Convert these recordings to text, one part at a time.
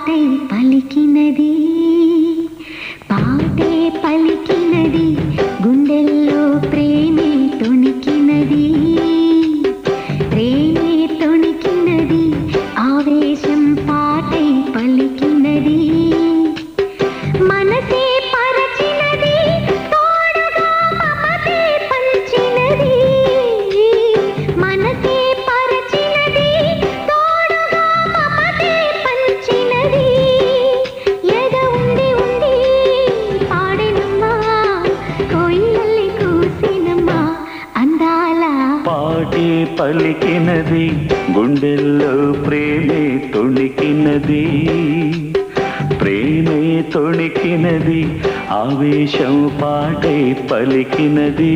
పాటై పలికినది పాటే పలికినది గుండెల్లో ప్రేమే తొణికినది ప్రేమే తొణికినది ఆవేశం పాటై పలికినది మనసే పరచినది తోడుగా మమతే పంచినది మనసే పరచినది తోడుగా మమతే పంచినది ఎద ఉండి ఉండి పాడెనమ్మా కోయిలల్లి కూసినమ్మా అందాల పాటే పలికినది గుండెల్లో ప్రేమే తొణికినది ప్రేమే తొణికినది ఆవేశం పాటై పలికినది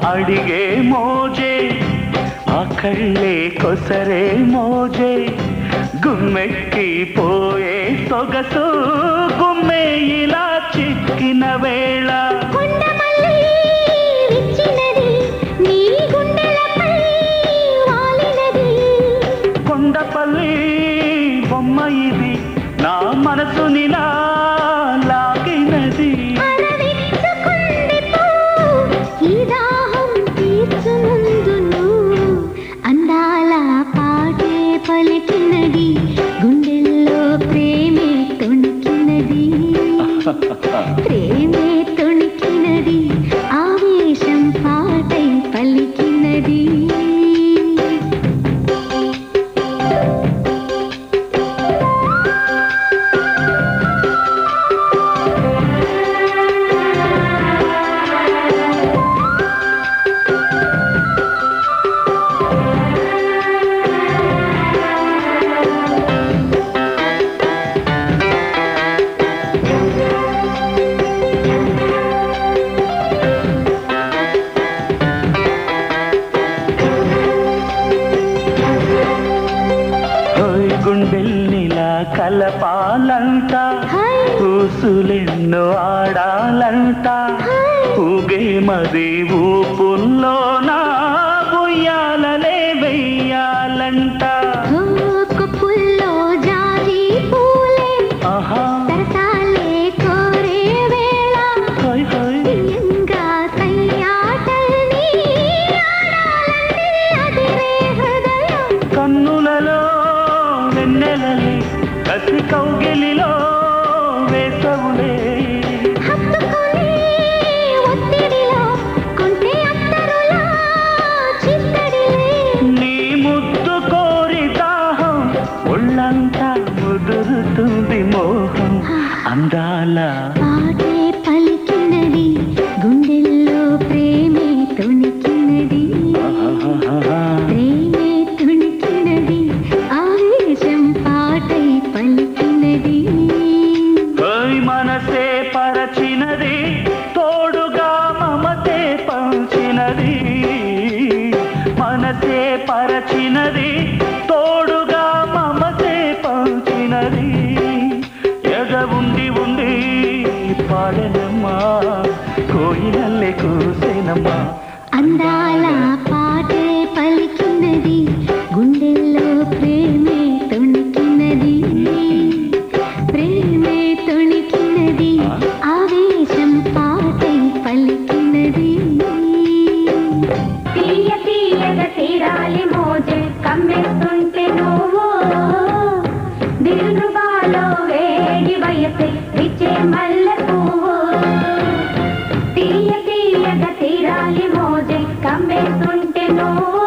అడిగే మోజే ఆ కళ్ళే కొసరే మోజే గుమ్మెక్కి పోయే సొగసు గుమ్మే ఇలా చిక్కిన వేళ కొండపల్లి బొమ్మ ఇది నా మనసునిలా లాగినది పలికినది గుండెల్లో ప్రేమే తొణికినది ప్రేమే తొణికినది ఆవేశం పాటై పలికినది గుండెల్నిలా కలపాలంట ఊసులెన్నో ఆడాలంట ఊగే మది ఊపుల్లోన ఉయ్యాలలే వెయ్యాలంట పుల్లో జాజి పూలే సరసాలే కోరే వేళ ప్రియంగా కయ్యాటల్ని ఆడాలని అదిరే హృదయం కన్నులలో వెన్నెలలే కసి కౌగిలిలో వేసవులే హత్తుకుని ఒత్తిడిలో కొంటే అత్తరులా చిత్తడిలే నీ ముద్దు కోరి దాహం ఒళ్ళంతా ముదురుతుంది మోహం అందాల పాటే పలికినది గుండెల్లో ప్రేమే తొణికినది ప్రేమే తొణికినది ఆవేశం పాటై పలికినది మనసే పరచినది తోడుగా మమతే పంచినది మనసే పరచినది తోడుగా మమతే పంచినది ఎద ఉండి ఉండి పాడెనమ్మా కోయిలల్లే కూసేనమ్మా అందాల పాటే పలికినది గుండెల్లో ప్రేమే తొణికినది ప్రేమే తొణికినది ఆవేశం పాటై పలికినది తీయ తీయగా తీరాలి మోజే కమ్మేస్తుంటే నువ్వు దిల్రుబాలో వేడి వయసే విచ్చే మల్లె పువ్వు తీయ తీయగా తీరాలి మోజే కమ్మేస్తుంటే నువ్వు